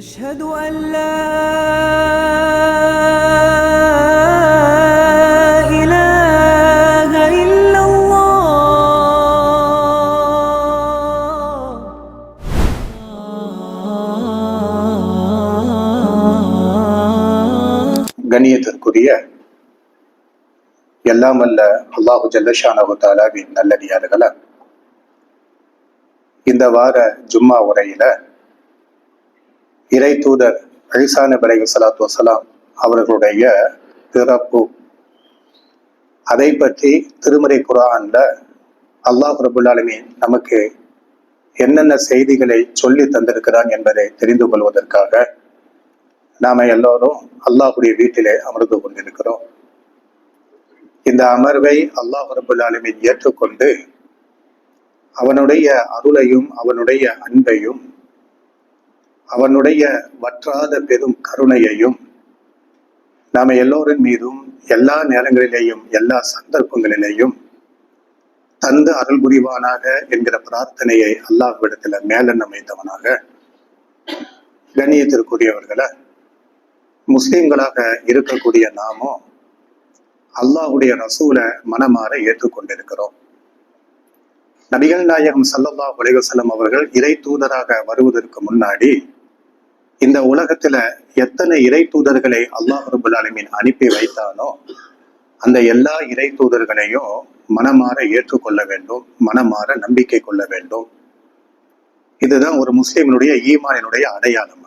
أشهد أن لا إله إلا الله. கண்ணியத்திற்குரிய எல்லாம் வல்ல அல்லாஹு ஜல்லஷானஹு தஆலாவின் நல்லடியார்களே, இந்த வார ஜும்மா உரையில இறை தூதர் ஈசா நபி அலைஹிஸ்ஸலாத்து வஸ்ஸலாம் அவர்களுடைய பிறப்பு, அதை பற்றி திருமறை குர்ஆன்ல அல்லாஹ் ரப்பல் ஆலமீன் நமக்கு என்னென்ன செய்திகளை சொல்லி தந்திருக்கிறான் என்பதை தெரிந்து கொள்வதற்காக நாம எல்லோரும் அல்லாஹ்வுடைய வீட்டிலே அமர்ந்து கொண்டிருக்கிறோம். இந்த அமர்வை அல்லாஹ் ரப்பல் ஆலமீன் ஏற்றுக்கொண்டு அவனுடைய அருளையும் அவனுடைய அன்பையும் அவனுடைய வற்றாத பெரும் கருணையையும் நாம எல்லோரின் மீதும் எல்லா நேரங்களிலேயும் எல்லா சந்தர்ப்பங்களிலேயும் தந்து அருள் புரிவானாக என்கிற பிரார்த்தனையை அல்லாஹ்விடத்துல மேலெண்ண அமைத்தவனாக. கண்ணியத்திற்குரியவர்களை, முஸ்லிம்களாக இருக்கக்கூடிய நாமும் அல்லாஹ்வுடைய ரசூலை மனமாற ஏற்றுக்கொண்டிருக்கிறோம். நபிகள் நாயகம் ஸல்லல்லாஹு அலைஹி வஸல்லம் அவர்கள் இறை தூதராக வருவதற்கு முன்னாடி இந்த உலகத்துல எத்தனை இறை தூதர்களை அல்லாஹ் ரப்பல் ஆலமீன் அனுப்பி வைத்தானோ அந்த எல்லா இறை தூதர்களையும் மனமாற ஏற்றுக்கொள்ள வேண்டும், மனமாற நம்பிக்கை கொள்ள வேண்டும். இதுதான் ஒரு முஸ்லிமினுடைய ஈமானினுடைய அடையாளம்.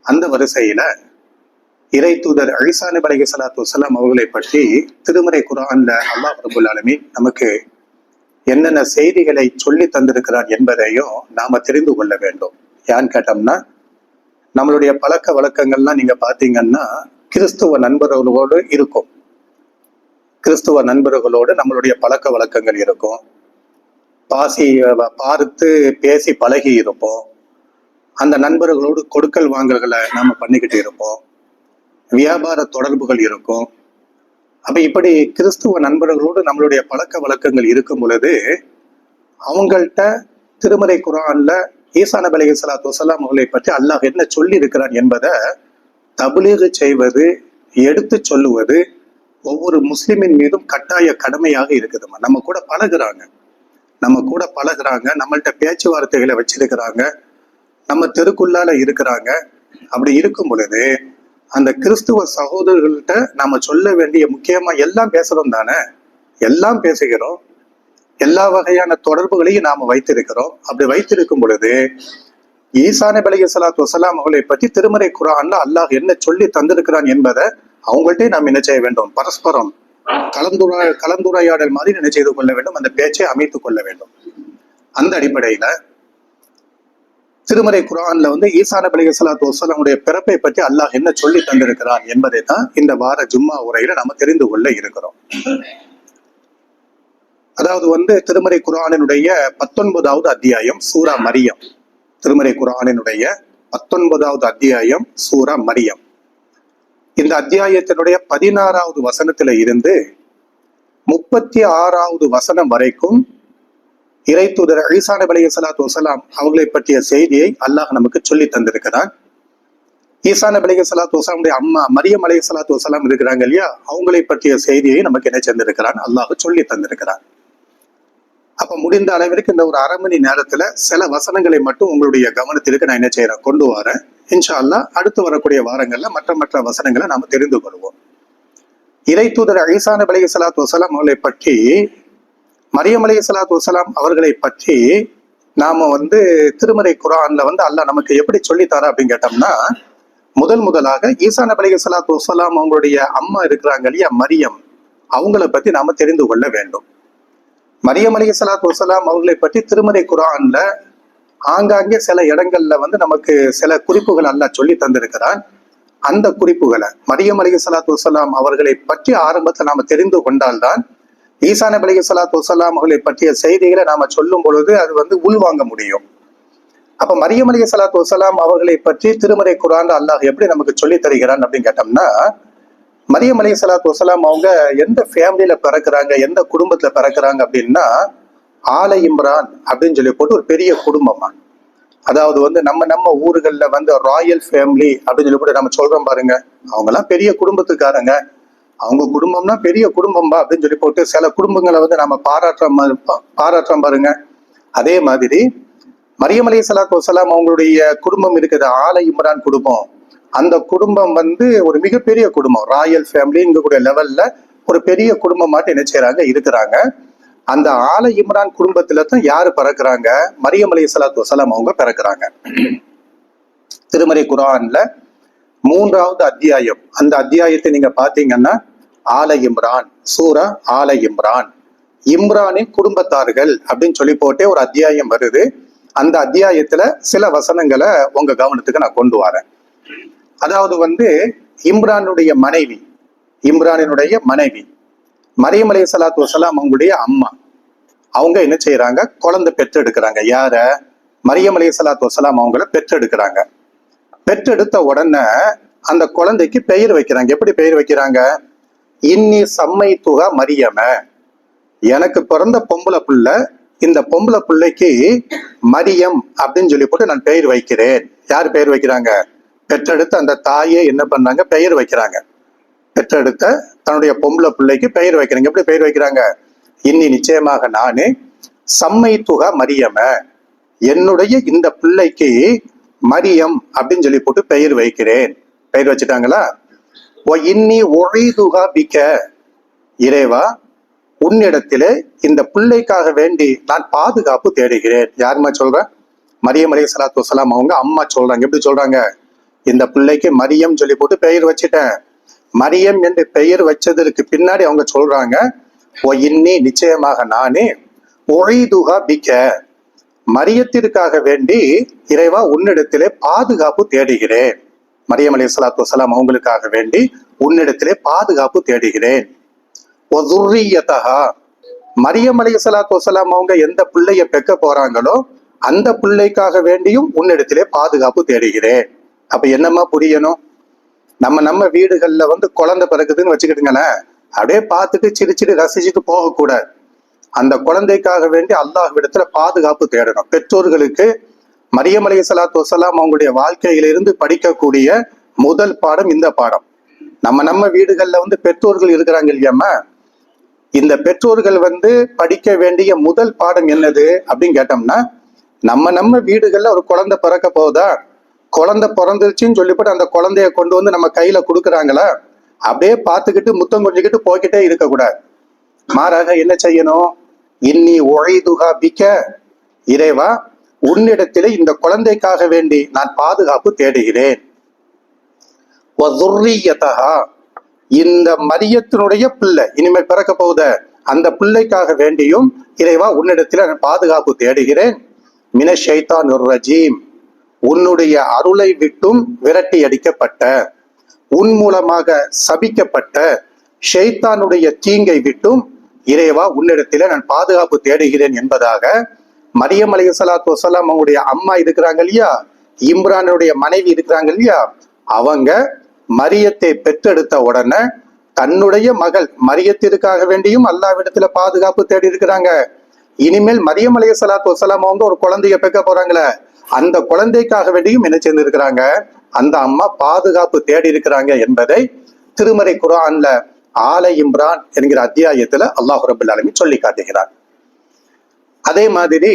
அந்த வரிசையில இறை தூதர் ஈசா நபி அலைஹிஸ்ஸலாத்து வஸ்ஸலாம் அவர்களை பற்றி திருமறை குர்ஆன்ல அல்லாஹ் ரப்பல் ஆலமீன் நமக்கு என்னென்ன செய்திகளை சொல்லி தந்திருக்கிறார் என்பதையும் நாம தெரிந்து கொள்ள வேண்டும். ஏன்னு கேட்டோம்னா, நம்மளுடைய பழக்க வழக்கங்கள்லாம் நீங்க பாத்தீங்கன்னா கிறிஸ்துவ நண்பர்களோடு இருக்கும். கிறிஸ்துவ நண்பர்களோடு நம்மளுடைய பழக்க வழக்கங்கள் இருக்கும். பார்த்து பேசி பழகி இருப்போம். அந்த நண்பர்களோடு கொடுக்கல் வாங்கல்களை நாம பண்ணிக்கிட்டு இருப்போம். வியாபார தொடர்புகள் இருக்கும். அப்ப இப்படி கிறிஸ்துவ நண்பர்களோடு நம்மளுடைய பழக்க வழக்கங்கள் இருக்கும் பொழுது அவங்கள்ட்ட திருமறை குர்ஆன்ல ஈசா நபி அலைஹிஸ்ஸலாத்து வஸ்ஸலாம் அவர்களை பற்றி அல்லாஹ் என்ன சொல்லி இருக்கிறான் என்பதை தப்லீக் செய்வது, எடுத்து சொல்லுவது ஒவ்வொரு முஸ்லிமின் மீதும் கட்டாய கடமையாக இருக்குதுமா. நம்ம கூட பழகுறாங்க, நம்மள்ட்ட பேச்சுவார்த்தைகளை வச்சிருக்கிறாங்க, நம்ம தெருக்குள்ளால இருக்கிறாங்க. அப்படி இருக்கும் பொழுது அந்த கிறிஸ்துவ சகோதரர்கள்ட்ட நாம சொல்ல வேண்டிய முக்கியமா எல்லாம் பேசுறோம் தானே, எல்லாம் பேசுகிறோம், எல்லா வகையான தொடர்புகளையும் நாம வைத்திருக்கிறோம். அப்படி வைத்திருக்கும் பொழுது ஈசா நபி அலைஹிஸ்ஸலாத்து வஸ்ஸலாம் அவர்களை பற்றி திருமறை குர்ஆன்ல அல்லாஹ் என்ன சொல்லி தந்திருக்கிறான் என்பதை அவங்கள்ட்டே நாம் என்ன செய்ய வேண்டும், பரஸ்பரம் கலந்துரையாடல் மாதிரி என்ன செய்து கொள்ள வேண்டும், அந்த பேச்சை அமைத்துக் கொள்ள வேண்டும். அந்த அடிப்படையில திருமறை குர்ஆன்ல ஈசா நபி அலைஹிஸ்ஸலாத்து வஸ்ஸலாமுடைய பிறப்பை பற்றி அல்லாஹ் என்ன சொல்லி தந்திருக்கிறான் என்பதை தான் இந்த வார ஜும்மா உரையில நம்ம தெரிந்து கொள்ள இருக்கிறோம். அதாவது திருமறை குர்ஆனினுடைய 19வது அத்தியாயம் சூரா மரியம். திருமறை குர்ஆனினுடைய 19வது அத்தியாயம் சூரா மரியம். இந்த அத்தியாயத்தினுடைய 16வது வசனத்தில இருந்து 36வது வசனம் வரைக்கும் இறை தூதர் ஈசா நபி அலைஹிஸ்ஸலாத்து வஸ்ஸலாம் அவர்களை பற்றிய செய்தியை அல்லாஹ் நமக்கு சொல்லி தந்திருக்கிறான். ஈசா நபி அலைஹிஸ்ஸலாத்து வஸ்ஸலாமுடைய அம்மா மரியம் அலைஹிஸ்ஸலாத்து வஸ்ஸலாம் இருக்கிறாங்க இல்லையா, அவங்களை பற்றிய செய்தியை நமக்கு என்ன செஞ்சிருக்கிறான், அல்லாஹ் சொல்லி தந்திருக்கிறான். அப்ப முடிந்த அளவிற்கு இந்த ஒரு அரை மணி நேரத்துல சில வசனங்களை மட்டும் உங்களுடைய கவனத்திற்கு நான் என்ன செய்யறேன், கொண்டு வரேன். இன்ஷா அல்லாஹ் அடுத்து வரக்கூடிய வாரங்கள்ல மற்ற வசனங்களை நாம தெரிந்து கொள்வோம். இறை தூதர் ஈசா நபி அலைஹிஸ்ஸலாத்து வஸ்ஸலாம் அவர்களை பற்றி, மரியம் அலைஹிஸ்ஸலாத்து வஸ்ஸலாம் அவர்களை பற்றி நாம திருமறை குர்ஆன்ல அல்லாஹ் நமக்கு எப்படி சொல்லித்தாரா அப்படின்னு கேட்டோம்னா, முதலாக ஈசா நபி அலைஹிஸ்ஸலாத்து வஸ்ஸலாம் அவங்களுடைய அம்மா இருக்கிறாங்க இல்லையா, மரியம், அவங்கள பத்தி நாம தெரிந்து கொள்ள வேண்டும். மரியம் அலைஹிஸ்ஸலாத்து வஸ்ஸலாம் அவர்களை பற்றி திருமறை குர்ஆன்ல ஆங்காங்கே சில இடங்கள்ல நமக்கு சில குறிப்புகள் அல்லாஹ் சொல்லி தந்திருக்கிறான். அந்த குறிப்புகளை மரியம் அலைஹிஸ்ஸலாத்து வஸ்ஸலாம் அவர்களை பற்றி ஆரம்பத்தில் நாம தெரிந்து கொண்டால்தான் ஈசா நபி அலைஹிஸ்ஸலாத்து வஸ்ஸலாம் அவர்களை பற்றிய செய்திகளை நாம சொல்லும் பொழுது அது உள்வாங்க முடியும். அப்ப மரியம் அலைஹிஸ்ஸலாத்து வஸ்ஸலாம் அவர்களை பற்றி திருமறை குர்ஆன்ல அல்லாஹ் எப்படி நமக்கு சொல்லி தருகிறான் அப்படின்னு கேட்டோம்னா, மரியம் அலைஹிஸ்ஸலாத்து வஸ்ஸலாம் அவங்க எந்த ஃபேமிலியில பிறக்கிறாங்க, எந்த குடும்பத்துல பிறக்கிறாங்க அப்படின்னா, ஆல இம்ரான் அப்படின்னு சொல்லி போட்டு ஒரு பெரிய குடும்பமா. அதாவது வந்து நம்ம ஊர்கள்ல வந்து ராயல் ஃபேமிலி அப்படின்னு சொல்லி கூட நம்ம சொல்றோம் பாருங்க. அவங்க எல்லாம் பெரிய குடும்பத்துக்காரங்க, அவங்க குடும்பம்னா பெரிய குடும்பம்பா அப்படின்னு சொல்லி போட்டு சில குடும்பங்களை வந்து நம்ம பாராட்டுறோம் பாருங்க. அதே மாதிரி மரியம் அலைஹிஸ்ஸலாத்து வஸலாம் அவங்களுடைய குடும்பம் இருக்குது, ஆல இம்ரான் குடும்பம். அந்த குடும்பம் வந்து ஒரு மிகப்பெரிய குடும்பம், ராயல் ஃபேமிலிங்கக்கூடிய லெவல்ல ஒரு பெரிய குடும்பமாட்டு என்ன செய்யறாங்க, இருக்கிறாங்க. அந்த ஆல இம்ரான் குடும்பத்துல தான் யாரு பிறக்கிறாங்க, மரியம் அலைஹிஸ்ஸலாத்து வஸலாம் அவங்க பிறக்கிறாங்க. திருமறை குர்ஆன்ல 3வது அத்தியாயம், அந்த அத்தியாயத்தை நீங்க பாத்தீங்கன்னா ஆல இம்ரான், சூரா ஆல இம்ரான், இம்ரானின் குடும்பத்தார்கள் அப்படின்னு சொல்லி போட்டே ஒரு அத்தியாயம் வருது. அந்த அத்தியாயத்துல சில வசனங்களை உங்க கவனத்துக்கு நான் கொண்டு வரேன். அதாவது வந்து இம்ரானுடைய மனைவி மரியம் அலைஹிஸ்ஸலாத்து வஸலாம் அவங்களுடைய அம்மா, அவங்க என்ன செய்யறாங்க, குழந்தை பெற்றெடுக்கிறாங்க. யார? மரியம் அலைஹிஸ்ஸலாத்து வஸலாம் அவங்கள பெற்றெடுக்கிறாங்க. பெற்றெடுத்த உடனே அந்த குழந்தைக்கு பெயர் வைக்கிறாங்க. எப்படி பெயர் வைக்கிறாங்க? இன்னி சம்மைத்துஹா மரியம, எனக்கு பிறந்த பொம்பளை பிள்ளை, இந்த பொம்பளை பிள்ளைக்கு மரியம் அப்படின்னு சொல்லி போட்டு நான் பெயர் வைக்கிறேன். யார் பெயர் வைக்கிறாங்க? பெற்றெடுத்த அந்த தாயே என்ன பண்ணாங்க, பெயர் வைக்கிறாங்க. பெற்றெடுத்த தன்னுடைய பொம்பளை பிள்ளைக்கு பெயர் வைக்கிறாங்க. எப்படி பெயர் வைக்கிறாங்க? இன்னி நிச்சயமாக நானு சம்மைத்துஹா மரியம, என்னுடைய இந்த பிள்ளைக்கு மரியம் அப்படின்னு சொல்லி போட்டு பெயர் வைக்கிறேன். பெயர் வச்சுட்டாங்களா? இன்னி ஒழிதுகா பிக்க, இறைவா உன்னிடத்திலே இந்த பிள்ளைக்காக வேண்டி நான் பாதுகாப்பு தேடுகிறேன். யாருமா சொல்ற? மரியம் அலைஹிஸ்ஸலாத்து வஸலாம் அவங்க அம்மா சொல்றாங்க. எப்படி சொல்றாங்க? இந்த பிள்ளைக்கு மரியம் சொல்லி போட்டு பெயர் வச்சுட்டேன். மரியம் என்று பெயர் வச்சதற்கு பின்னாடி அவங்க சொல்றாங்க, இன்னி நிச்சயமாக நானே ஒழிதுகா பிக்க, மரியத்திற்காக வேண்டி இறைவா உன்னிடத்திலே பாதுகாப்பு தேடுகிறேன். மரியம் அலைஹிஸ்ஸலாத்து வஸலாம் அவங்களுக்காக வேண்டி உன்னிடத்திலே பாதுகாப்பு தேடுகிறேன். மரியம் அலைஹிஸ்ஸலாத்து வஸலாம் அவங்க எந்த பிள்ளைய பெக்க போறாங்களோ அந்த பிள்ளைக்காக வேண்டியும் உன்னிடத்திலே பாதுகாப்பு தேடுகிறேன். அப்ப என்னமா புரியணும்? நம்ம வீடுகள்ல வந்து குழந்தை பிறகுதுன்னு வச்சுக்கிட்டுங்களேன், அப்படியே பார்த்துட்டு சிரிச்சிட்டு ரசிச்சுட்டு போகக்கூடாது. அந்த குழந்தைக்காக வேண்டி அல்லாஹ்விடத்துல பாதுகாப்பு தேடணும். பெற்றோர்களுக்கு மரியம் அலைஹிஸ்ஸலாத்து வஸலாம் அவங்களுடைய வாழ்க்கையிலிருந்து படிக்கக்கூடிய முதல் பாடம் இந்த பாடம். நம்ம வீடுகள்ல வந்து பெற்றோர்கள் இருக்கிறாங்க இல்லையாம்மா, இந்த பெற்றோர்கள் வந்து படிக்க வேண்டிய முதல் பாடம் என்னது அப்படின்னு கேட்டோம்னா, நம்ம வீடுகள்ல ஒரு குழந்தை பிறக்க போகுதா, குழந்தை பிறந்துருச்சுன்னு சொல்லிவிட்டு அந்த குழந்தைய கொண்டு வந்து நம்ம கையில கொடுக்குறாங்களா, அப்படியே பார்த்துக்கிட்டு முத்தம் கொஞ்சிக்கிட்டு போய்கிட்டே இருக்கக்கூடாது. மாறாக என்ன செய்யணும்? இன்னி ஒழிதுகா பிக்க, இறைவா உன்னிடத்திலே இந்த குழந்தைக்காக வேண்டி நான் பாதுகாப்பு தேடுகிறேன். இந்த மரியத்தினுடைய பிள்ளை இனிமேல் பிறக்க போகுத அந்த பிள்ளைக்காக வேண்டியும் இறைவா உன்னிடத்திலே நான் பாதுகாப்பு தேடுகிறேன். மின ஷைத்தானிர் ரஜீம், உன்னுடைய அருளை விட்டும் விரட்டி அடிக்கப்பட்ட, உன் மூலமாக சபிக்கப்பட்ட ஷைத்தானுடைய தீங்கை விட்டும் இறைவா உன்னிடத்திலே நான் பாதுகாப்பு தேடுகிறேன் என்பதாக மரியம் அலைஹிஸ்ஸலாத்து வஸலாம் அவங்களுடைய அம்மா இருக்கிறாங்க இல்லையா, இம்ரானுடைய மனைவி இருக்கிறாங்க இல்லையா, அவங்க மரியத்தை பெற்றெடுத்த உடனே தன்னுடைய மகள் மரியத்திற்காக வேண்டியும் அல்லாஹ்விடத்துல பாதுகாப்பு தேடி இருக்கிறாங்க. இனிமேல் மரியம் அலைஹிஸ்ஸலாத்து வஸலாம் அவங்க ஒரு குழந்தைய பெக்க போறாங்களே, அந்த குழந்தைக்காக வேண்டியும் என்ன செய்து இருக்கிறாங்க, அந்த அம்மா பாதுகாப்பு தேடி இருக்கிறாங்க என்பதை திருமறை குர்ஆன்ல ஆல இம்ரான் என்கிற அத்தியாயத்துல அல்லாஹ் ரப்பல் ஆலமீன் சொல்லி காட்டுகிறார். அதே மாதிரி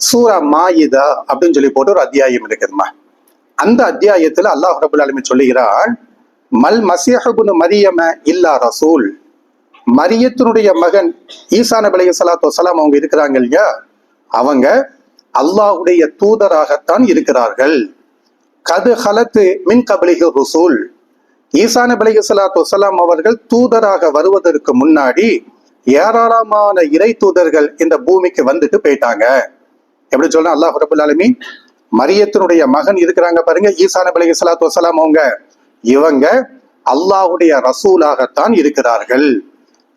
சூரா மாயிதா அப்படின்னு சொல்லி போட்டு ஒரு அத்தியாயம் இருக்குதுமா. அந்த அத்தியாயத்துல அல்லாஹ் ரப்பல் ஆலமீன் சொல்லுகிறான், மல் மஸீஹ் இப்னு மரியம இல்லா ரசூல், மரியத்தினுடைய மகன் ஈசா நபி அலைஹிஸ்ஸலாத்து வஸலாம் அவங்க இருக்கிறாங்க இல்லையா, அவங்க அல்லாஹ்வுடைய தூதராகத்தான் இருக்கிறார்கள். கது ஹலத்து மின் கப்லிஹி ருசூல், ஈசா நபி அலைஹிஸ்ஸலாத்து வஸலாம் அவர்கள் தூதராக வருவதற்கு முன்னாடி ஏராளமான இறை தூதர்கள் இந்த பூமிக்கு வந்துட்டு போயிட்டாங்க. எப்படி சொல்றேன்? அல்லாஹ் ரப்பல் ஆலமீன் மரியத்தினுடைய மகன் இருக்கிறாங்க பாருங்க, ஈசா நபி அலைஹிஸ்ஸலாத்து வஸலாம் அவங்க, இவங்க அல்லாஹ்வுடைய ரசூலாகத்தான் இருக்கிறார்கள்,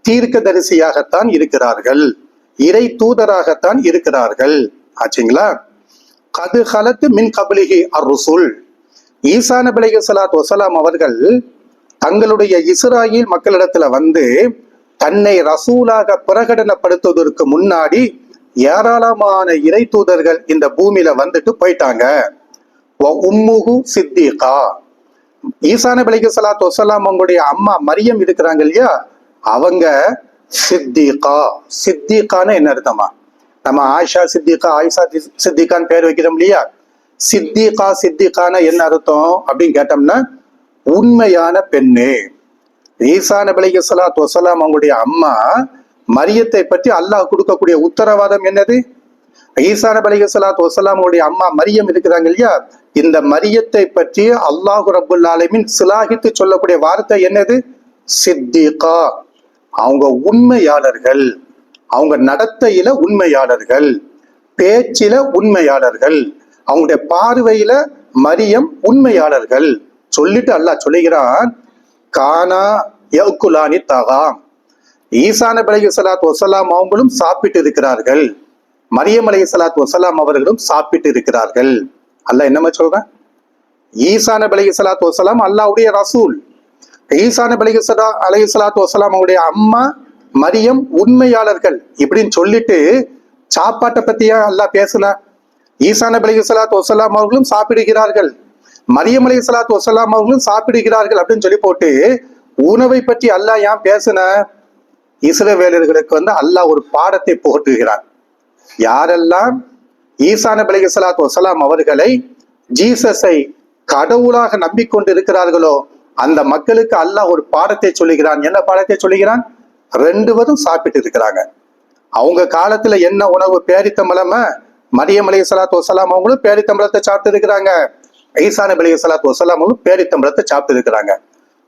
தீர்க்கதரிசியாகத்தான் இருக்கிறார்கள், இறை தூதராகத்தான் இருக்கிறார்கள். ஆச்சுங்களா? கது ஹலத்து மின் கப்லிஹி அர்-ருசுல், ஈசா நபி அலைஹிஸ்ஸலாத்து வஸலாம் அவர்கள் தங்களுடைய இஸ்ராயீல் மக்களிடத்துல வந்து தன்னை ரசூலாக பிரகடனப்படுத்துவதற்கு முன்னாடி ஏராளமான இறை தூதர்கள் இந்த பூமியில வந்துட்டு போயிட்டாங்க. உம்முஹு சித்திகா, ஈசா நபி அலைஹிஸ்ஸலாத்து வஸ்ஸலாம் அவங்களுடைய அம்மா மரியம் இருக்கிறாங்க இல்லையா, அவங்க சித்திகா. சித்திகான்னு என்ன அர்த்தமா? நம்ம ஆயிஷா சித்திகா, ஆயிஷா சித்திகான்னு பேர் வைக்கிறோம் இல்லையா, சித்திகா சித்திகான என்ன அர்த்தம் அப்படின்னு கேட்டோம்னா உண்மையான பெண்ணு. ஈசா நபி அலைஹிஸ்ஸலாத்து வஸ்ஸலாம் அவங்களுடைய அம்மா மரியத்தை பற்றி அல்லாஹ் கொடுக்கக்கூடிய உத்தரவாதம் என்னது? ஈசா நபி அலைஹிஸ்ஸலாத்து வஸ்ஸலாம் அவங்களுடைய அம்மா மரியம் இருக்கிறாங்க இல்லையா, இந்த மரியத்தை பற்றி அல்லாஹ் ரப்புல் ஆலமீன் சிலாகித்து சொல்லக்கூடிய வார்த்தை என்னது? சித்திகா. அவங்க உண்மையாளர்கள், அவங்க நடத்தையில உண்மையாளர்கள், பேச்சில உண்மையாளர்கள், அவங்களுடைய பார்வையில மரியம் உண்மையாளர்கள் சொல்லிட்டு அல்லாஹ் சொல்லுகிறான், கானா யகுலானி தகாம். ஈசா நபி அலைஹிஸ்ஸலாத்து வஸ்ஸலாம் அவங்களும் சாப்பிட்டு இருக்கிறார்கள், மரியம் அலைஹிஸ்ஸலாத்து வஸ்ஸலாம் அவர்களும் சாப்பிட்டு இருக்கிறார்கள். அல்லாஹ் என்னமா சொல்றான்? ஈசா நபி அலைஹிஸ்ஸலாத்து வஸ்ஸலாம் அல்லாஹ்வுடைய ரசூல், ஈசா நபி அலைஹிஸ்ஸலாத்து வஸ்ஸலாம் அவங்களுடைய அம்மா மரியம் உண்மையாளர்கள் இப்படின்னு சொல்லிட்டு சாப்பாட்டை பத்தியா அல்லாஹ் பேசல? ஈசா நபி அலைஹிஸ்ஸலாத்து வஸ்ஸலாம் அவர்களும் சாப்பிடுகிறார்கள், மரியம் அலைஹிஸ்ஸலாத்து வஸ்ஸலாம் அவர்களும் சாப்பிடுகிறார்கள் அப்படின்னு சொல்லி போட்டு உணவை பற்றி அல்லாஹ் ஏன் பேசுன? இஸ்ரவேலர்களுக்கு அல்லாஹ் ஒரு பாடத்தை புகட்டுகிறார். யாரெல்லாம் ஈசா நபி அலைஹிஸ்ஸலாத்து வஸ்ஸலாம் அவர்களை, ஜீசஸை கடவுளாக நம்பிக்கொண்டு இருக்கிறார்களோ அந்த மக்களுக்கு அல்லாஹ் ஒரு பாடத்தை சொல்லுகிறான். என்ன பாடத்தை சொல்லுகிறான்? ரெண்டு பேரும் சாப்பிட்டு இருக்கிறாங்க. அவங்க காலத்துல என்ன உணவு? பேரித்தம்பழம. மரியம் அலைஹிஸ்ஸலாத்து வஸ்ஸலாம் அவங்களும் பேரித்தம்பழத்தை சாப்பிட்டு இருக்கிறாங்க, ஈசா நபி அலைஹிஸ்ஸலாத்து வஸ்ஸலாம் அவங்களும் பேரித்தம்பழத்தை சாப்பிட்டு இருக்கிறாங்க.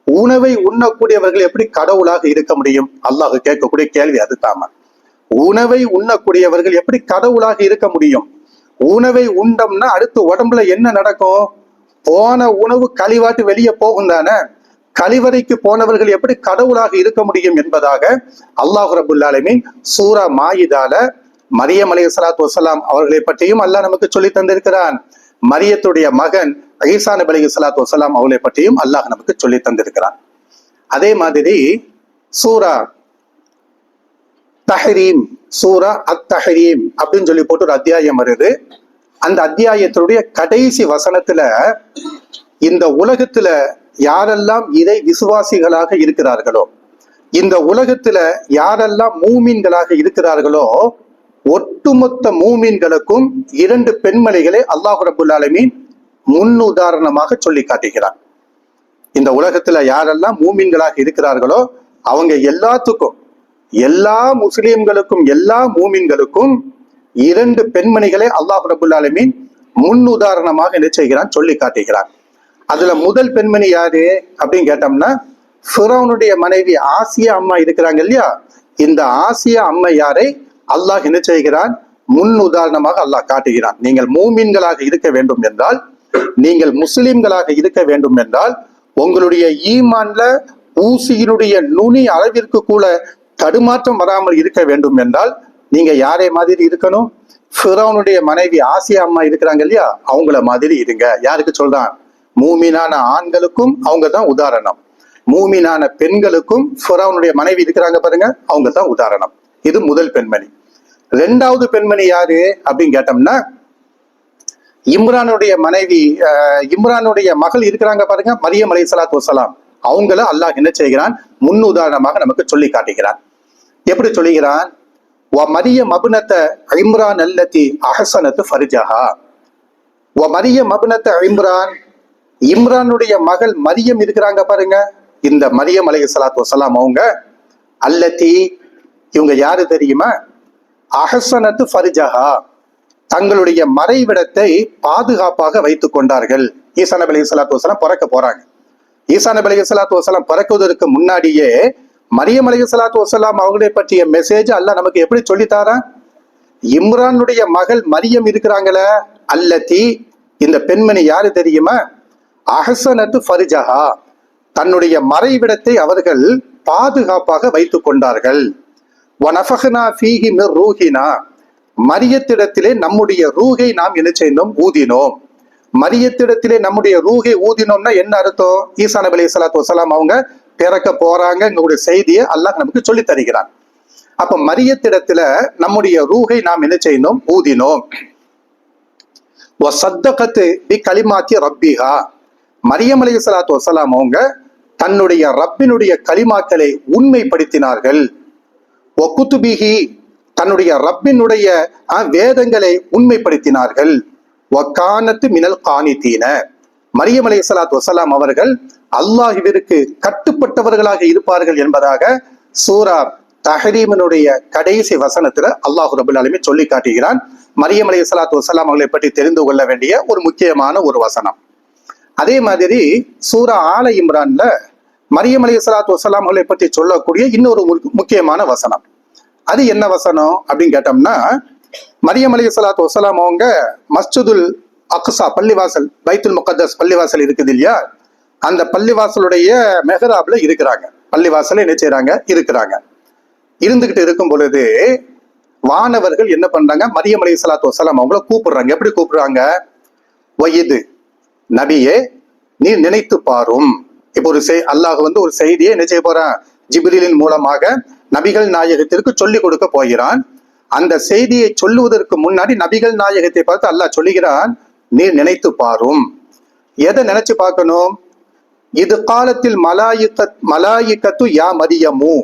உணவை உண்ணக்கூடியவர்கள் எப்படி கடவுளாக இருக்க முடியும்? அல்லாஹ் கேட்கக்கூடிய கேள்வி அதுதாம. உணவை உண்ணக்கூடியவர்கள் எப்படி கடவுளாக இருக்க முடியும்? உணவை உண்டோம்னா அடுத்து உடம்புல என்ன நடக்கும்? போன உணவு கழிவாட்டு வெளியே போகும் தானே. கழிவறைக்கு போனவர்கள் எப்படி கடவுளாக இருக்க முடியும் என்பதாக அல்லாஹ் ரப்புல் ஆலமீன் சூரா மாயிதால மரியம் அலைஹிஸ்ஸலாத்து வஸ்ஸலாம் அவர்களை பற்றியும் அல்லாஹ் நமக்கு சொல்லி தந்திருக்கிறான். மரியத்துடைய மகன் ஈசா நபி அலைஹிஸ்ஸலாத்து வஸ்ஸலாம் அவர்களை பற்றியும் அல்லாஹ் நமக்கு சொல்லி தந்திருக்கிறான். அதே மாதிரி சூரா தஹரீம், சூரா அத்-தஹரீம் அப்படின்னு சொல்லி போட்டு ஒரு அத்தியாயம் வருது. அந்த அத்தியாயத்தினுடைய கடைசி வசனத்துல இந்த உலகத்துல யாரெல்லாம் இறை விசுவாசிகளாக இருக்கிறார்களோ, இந்த உலகத்துல யாரெல்லாம் மூமீன்களாக இருக்கிறார்களோ, ஒட்டுமொத்த மூமீன்களுக்கும் இரண்டு பெண்மணிகளை அல்லாஹ் ரப்புல் ஆலமீன் முன் உதாரணமாக சொல்லி காட்டுகிறார். இந்த உலகத்துல யாரெல்லாம் மூமீன்களாக இருக்கிறார்களோ அவங்க எல்லாத்துக்கும், எல்லா முஸ்லிம்களுக்கும், எல்லா மூமீன்களுக்கும் இரண்டு பெண்மணிகளை அல்லாஹ் ரப்புல் ஆலமீன் முன் உதாரணமாக என்ன செய்கிறான்? சொல்லி காட்டுகிறான். அதுல முதல் பெண்மணி யாரு அப்படின்னு கேட்டோம்னா, ஃபிரௌனுடைய மனைவி ஆசியா அம்மா இருக்கிறாங்க இல்லையா, இந்த ஆசியா அம்மையாரை அல்லாஹ் என்ன செய்கிறான்? முன் உதாரணமாக அல்லாஹ் காட்டுகிறான். நீங்கள் மூமீன்களாக இருக்க வேண்டும் என்றால், நீங்கள் முஸ்லிம்களாக இருக்க வேண்டும் என்றால், உங்களுடைய ஈமான்ல ஊசியினுடைய நுனி அளவிற்கு கூட தடுமாற்றம் வராமல் இருக்க வேண்டும் என்றால் நீங்க யாரை மாதிரி இருக்கணும்? ஃபிரௌனுடைய மனைவி ஆசியா அம்மா இருக்கிறாங்க இல்லையா, அவங்கள மாதிரி இருங்க. யாருக்கு சொல்றான்? மூமினான ஆண்களுக்கும் அவங்க தான் உதாரணம், மூமினான பெண்களுக்கும் ஃபிரௌனுடைய மனைவி இருக்கிறாங்க பாருங்க, அவங்க தான் உதாரணம். இது முதல் பெண்மணி. ரெண்டாவது பெண்மணி யாரு அப்படின்னு கேட்டோம்னா, இம்ரானுடைய மனைவி, இம்ரானுடைய மகள் இருக்கிறாங்க பாருங்க, மரியம் அலைஹிஸ்ஸலாத்து வஸ்ஸலாம், அவங்கள அல்லாஹ் என்ன செய்கிறான்? முன் உதாரணமாக நமக்கு சொல்லி காட்டுகிறான். எப்படி சொல்லுகிறான்? மரியம் அப்னத இம்ரான் அல்லதி அஹ்ஸனத் ஃபர்ஜஹா. மரியம் அப்னத இம்ரான், இம்ரானுடைய மகள் மரியம் இருக்கிறாங்க பாருங்க, இந்த மரியம் அலைஹிஸ்ஸலாத்து வஸ்ஸலாம் அவங்க, அல்லதி இவங்க யாரு தெரியுமா? அஹ்ஸனத் ஃபர்ஜஹா, தங்களுடைய மறைவிடத்தை பாதுகாப்பாக வைத்துக் கொண்டார்கள். ஈசா நபி அலைஹிஸ்ஸலாத்து வஸ்ஸலாம் பிறக்க போறாங்க. ஈசா நபி அலைஹிஸ்ஸலாத்து வஸ்ஸலாம் பிறக்குவதற்கு முன்னாடியே மரியம் அலைஹிஸ்ஸலாத்து வஸ்ஸலாம் அவங்களை பற்றிய மெசேஜ் அல்லாஹ் நமக்கு எப்படி சொல்லித்தாரா? இம்ரானுடைய மகள் மரியம் இருக்கிறாங்களே, அல்லதி, இந்த பெண்மணி யாரு தெரியுமா? அஹ்ஸனத் ஃபர்ஜஹா, தன்னுடைய மறைவிடத்தை அவர்கள் பாதுகாப்பாக வைத்துக் கொண்டார்கள். வனஃபக்னா ஃபீஹி மிர் ரூஹினா, மரியத்திடத்திலே நம்முடைய ரூஹை நாம் என்ன செய்தோம்? ஊதினோம். மரியத்திடத்திலே நம்முடைய ரூஹை ஊதினோம்னா என்ன அர்த்தம்? ஈசா நபி அலைஹிஸ்ஸலாத்து வஸ்ஸலாம் அவங்க பிறக்க போறாங்க எங்களுடைய செய்தியை அல்லாஹ் நமக்கு சொல்லி தருகிறான். அப்ப மரியத்திடத்துல நம்முடைய ரூஹை நாம் என்ன செய்யணும்? ஊதினோம். கலிமாத்தி ரப்பிஹா, மரியம் அலைஹிஸ்ஸலாத்து வஸ்ஸலாம் அவங்க தன்னுடைய ரப்பினுடைய கலிமாக்களை உண்மைப்படுத்தினார்கள். ஒக்குத்துபிஹி, தன்னுடைய ரப்பினுடைய வேதங்களை உண்மைப்படுத்தினார்கள். வக்கானத்து மினல் கானித்தீன, மரியம் அலைஹிஸ்ஸலாத்து வஸ்ஸலாம் அவர்கள் அல்லாஹ்விற்கு கட்டுப்பட்டவர்களாக இருப்பார்கள் என்பதாக சூரா தஹரீமினுடைய கடைசி வசனத்துல அல்லாஹ் ரப்பல் ஆலமீன் சொல்லி காட்டுகிறான். மரியம் அலைஹிஸ்ஸலாத்து வஸ்ஸலாம் அவர்களை பற்றி தெரிந்து கொள்ள வேண்டிய ஒரு முக்கியமான ஒரு வசனம். அதே மாதிரி சூரா ஆல இம்ரான்ல மரியம் அலைஹிஸ்ஸலாத்து வஸ்ஸலாம் அவர்களை பற்றி சொல்லக்கூடிய இன்னொரு முக்கியமான வசனம். அது என்ன வசனம் அப்படின்னு கேட்டோம்னா, மரியம் அலைஹிஸ்ஸலாத்து வஸ்ஸலாம் அவங்க மஸ்ஜிதுல் அக்ஸா பள்ளிவாசல், பைத்துல் முகத்தஸ் பள்ளிவாசல் இருக்குது இல்லையா, அந்த பள்ளிவாசலுடைய மெஹராப்ல இருக்கிறாங்க. பள்ளிவாசல என்ன செய்யறாங்க? இருக்கிறாங்க. இருந்துகிட்டு இருக்கும் பொழுது வானவர்கள் என்ன பண்றாங்க? மரியம் அலைஹிஸ்ஸலாத்து வஸ்ஸலாம் அவங்கள கூப்பிடுறாங்க. எப்படி கூப்பிடுறாங்க? வயது நபியே, நீ நினைத்து பாரும். இப்போ ஒரு அல்லாஹ் ஒரு செய்தியை என்ன செய்ய போறான்? ஜிப்ரீலின் மூலமாக நபிகள் நாயகத்திற்கு சொல்லிக் கொடுக்க போகிறான். அந்த செய்தியை சொல்லுவதற்கு முன்னாடி நபிகள் நாயகத்தை பார்த்து அல்லாஹ் சொல்லுகிறான், நீ நினைத்து பாரும். எதை நினைச்சு பார்க்கணும்? இது காலத்தில் மலாயிக்கத்து யா மரியமு,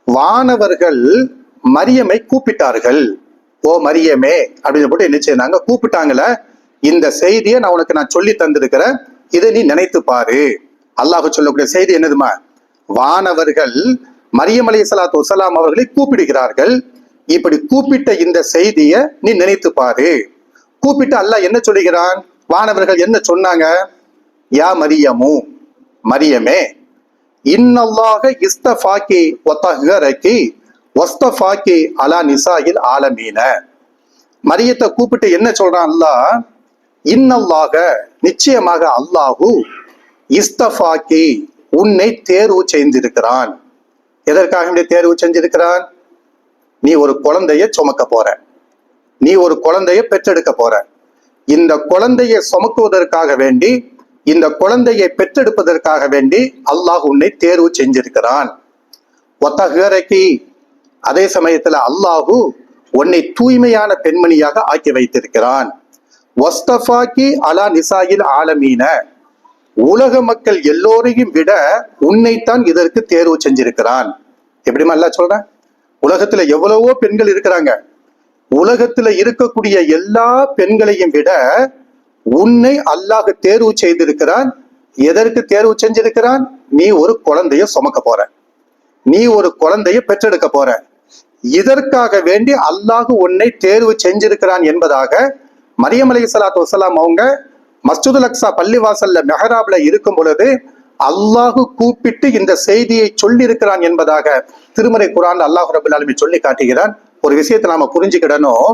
வானவர்கள் மரியமை கூப்பிட்டார்கள். ஓ மரியமே அப்படின்னு போட்டு என்ன செய்யறாங்க? கூப்பிட்டாங்கள. இந்த செய்தியை நான் சொல்லி தந்திருக்கிறேன், இதை நீ நினைத்து பாரு. அல்லாஹ் சொல்லக்கூடிய செய்தி என்னதுமா? வானவர்கள் மரியம் அலைஹிஸ்ஸலாத்து வஸ்ஸலாம் அவர்களை கூப்பிடுகிறார்கள். இப்படி கூப்பிட்ட இந்த செய்தியை நீ நினைத்து பாரு. கூப்பிட்டு அல்லாஹ் என்ன சொல்லுகிறான்? வானவர்கள் என்ன சொன்னாங்க? யா மரியமு, மரியமே, இன்னல்லாஹ இஸ்தஃபாக்கி வதஹ்ஹரகி வஸ்தஃபாக்கி அலா நிசாயில் ஆலமீன. மரியத்தை கூப்பிட்டு என்ன சொல்றான் அல்லாஹ்? இன்னல்லாஹ, நிச்சயமாக அல்லாஹு, இஸ்தஃபாக்கி, உன்னை தேர்வு செய்திருக்கிறான். எதற்காக தேர்வு செஞ்சிருக்கிறான்? நீ ஒரு குழந்தைய சுமக்க போற, நீ ஒரு குழந்தைய பெற்றெடுக்க போற. இந்த குழந்தையை சுமக்குவதற்காக வேண்டி, இந்த குழந்தையை பெற்றெடுப்பதற்காக வேண்டி அல்லாஹ் உன்னை தேர்வு செஞ்சிருக்கிறான். ஒத்தகரக்கி, அதே சமயத்துல அல்லாஹு உன்னை தூய்மையான பெண்மணியாக ஆக்கி வைத்திருக்கிறான். வஸ்தஃபாக்கி அலா நிசாயில் ஆலமீன, உலக மக்கள் எல்லோரையும் விட உன்னைத்தான் இதற்கு தேர்வு செஞ்சிருக்கிறான். எப்படிமா அல்லாஹ் சொல்றேன்? உலகத்துல எவ்வளவோ பெண்கள் இருக்கிறாங்க. உலகத்துல இருக்கக்கூடிய எல்லா பெண்களையும் விட உன்னை அல்லாஹ் தேர்வு செய்திருக்கிறான். எதற்கு தேர்வு செஞ்சிருக்கிறான்? நீ ஒரு குழந்தைய சுமக்க போற, நீ ஒரு குழந்தைய பெற்றெடுக்க போற. இதற்காக வேண்டி அல்லாஹ் உன்னை தேர்வு செஞ்சிருக்கிறான் என்பதாக மரியம் அலைஹிஸ்ஸலாத்து வஸ்ஸலாம் அவங்க மஸ்ஜிதுல் அக்ஸா பள்ளிவாசல்ல மெஹராப்ல இருக்கும் பொழுது அல்லாஹ் கூப்பிட்டு இந்த செய்தியை சொல்லி இருக்கிறான் என்பதாக திருமறை குர்ஆன்ல அல்லாஹ் ரப்பல் ஆலமீன் சொல்லி காட்டுகிறான். ஒரு விஷயத்தை நாம புரிஞ்சுக்கிடணும்.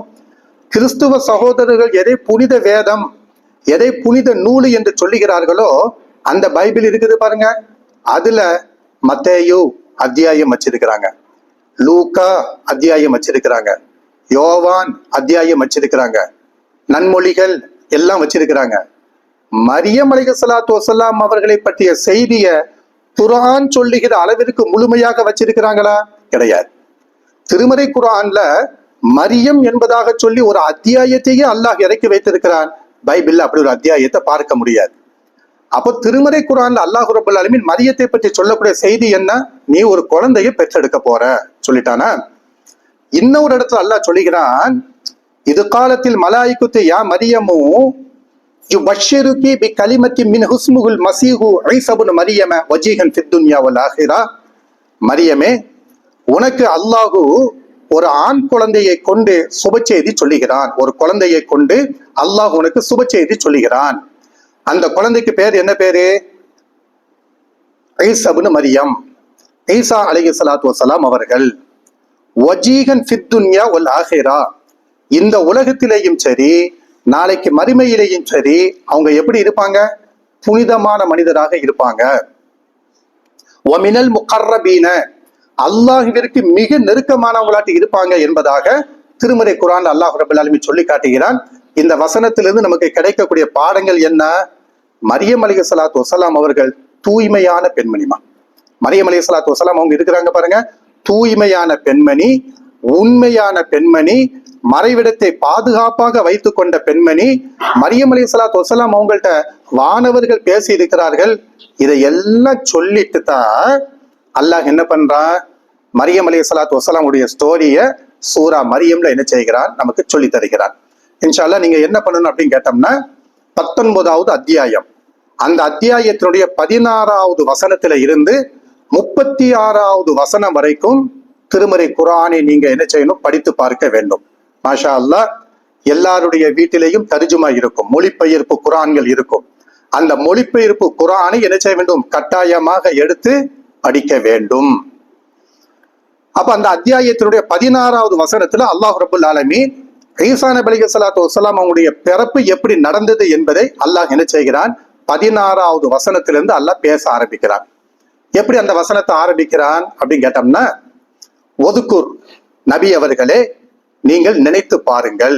கிறிஸ்துவ சகோதரர்கள் எதை புனித வேதம், எதை புனித நூல் என்று சொல்லுகிறார்களோ அந்த பைபிள் இருக்குது பாருங்க, அதுல மத்தேயு அத்தியாயம் வச்சிருக்கிறாங்க, லூக்கா அத்தியாயம் வச்சிருக்கிறாங்க, யோவான் அத்தியாயம் வச்சிருக்கிறாங்க, நன்மொழிகள் எல்லாம் வச்சிருக்கிறாங்க. மரியம் அலைஹிஸ்ஸலாத்து வஸ்ஸலாம் அவர்களை பற்றிய செய்திய குர்ஆன் சொல்லுகிற அளவிற்கு முழுமையாக வச்சிருக்கிறாங்களா? கிடையாது. திருமறை குர்ஆன்ல மரியம் என்பதாக சொல்லி ஒரு அத்தியாயத்தையே அல்லாஹ் இறக்கி வைத்திருக்கிறான். பைபிள்ல அப்படி ஒரு அத்தியாயத்தை பார்க்க முடியாது. அப்போ திருமறை குர்ஆன்ல அல்லாஹ் ரப்பல் ஆலமீன் மரியத்தை பற்றி சொல்லக்கூடிய செய்தி என்ன? நீ ஒரு குழந்தையை பெற்றெடுக்க போற சொல்லிட்டானா? இன்னொரு இடத்துல அல்லாஹ் சொல்லுகிறான், இது காலத்தில் மலாயிக்கத்து யா மரியமு யுபஷ்ஷிருகி பிகலிமத்தி மின் ஹுஸ்முல் மஸீஹு ஈஸா இப்னு மரியம வஜீஹன் ஃபித் துன்யா வல் ஆখিরা. மரியமே, உனக்கு அல்லாஹ் ஒரு ஆண் குழந்தையை கொண்டு சுப செய்தி சொல்லுகிறான். ஒரு குழந்தையை கொண்டு அல்லாஹ் உனக்கு சுப செய்தி சொல்லுகிறான். அந்த குழந்தைக்கு பேர் என்ன பேரு? ஈஸா இப்னு மரியம், ஈஸா அலைஹிஸ்ஸலாத்து வஸ்ஸலாம் அவர்கள். வஜீஹன் ஃபித் துன்யா வல் ஆখিরা, இந்த உலகத்திலேயும் சரி நாளைக்கு மறுமையிலேயும் சரி அவங்க எப்படி இருப்பாங்க? புனிதமான மனிதராக இருப்பாங்க. வமினல் முகர்ரபீன, அல்லாஹ்விற்கு மிக நெருக்கமானவங்களாட்டு இருப்பாங்க என்பதாக திருமறை குர்ஆன் அல்லாஹ் ரப்பல் ஆலமீன் சொல்லி காட்டுகிறான். இந்த வசனத்திலிருந்து நமக்கு கிடைக்கக்கூடிய பாடங்கள் என்ன? மரியம் அலைஹிஸ்ஸலாத்து வஸ்ஸலாம் அவர்கள் தூய்மையான பெண்மணிமா. மரியம் அலைஹிஸ்ஸலாத்து வஸ்ஸலாம் அவங்க இருக்கிறாங்க பாருங்க, தூய்மையான பெண்மணி, உண்மையான பெண்மணி, மறைவிடத்தை பாதுகாப்பாக வைத்துக் கொண்ட பெண்மணி. மரியம் அலைஹிஸ்ஸலாத்து வஸலாம் அவங்கள்ட்ட வானவர்கள் பேசி இருக்கிறார்கள். இதையெல்லாம் சொல்லிட்டு தான் அல்லாஹ் என்ன பண்றான், மரியம் அலைஹிஸ்ஸலாத்து வஸலாம் உடைய ஸ்டோரிய சூரா மரியம்ல என்ன செய்கிறான், நமக்கு சொல்லி தருகிறான். இன்ஷா அல்லாஹ் நீங்க என்ன பண்ணணும் அப்படின்னு கேட்டோம்னா 19வது அத்தியாயம், அந்த அத்தியாயத்தினுடைய 16வது வசனத்துல இருந்து 36வது வசனம் வரைக்கும் திருமறை குர்ஆனை நீங்க என்ன செய்யணும், படித்து பார்க்க வேண்டும். மாஷா அல்லாஹ் எல்லாருடைய வீட்டிலேயும் தர்ஜுமா இருக்கும், மொழிபெயர்ப்பு குர்ஆன்கள் இருக்கும். அந்த மொழிபெயர்ப்பு குர்ஆனை என்ன செய்ய வேண்டும், கட்டாயமாக எடுத்து படிக்க வேண்டும். அப்ப அந்த அத்தியாயத்தினுடைய 16வது வசனத்துல அல்லாஹ் ரப்பல் ஆலமீன் ஈசா நபி அலைஹிஸ்ஸலாத்து வஸலாம் அவங்களுடைய பிறப்பு எப்படி நடந்தது என்பதை அல்லாஹ் என்ன செய்கிறான், 16வது வசனத்திலிருந்து அல்லாஹ் பேச ஆரம்பிக்கிறான். எப்படி அந்த வசனத்தை ஆரம்பிக்கிறான் அப்படின்னு கேட்டோம்னா, ஒதுக்குர் நபி அவர்களே, நீங்கள் நினைத்து பாருங்கள்.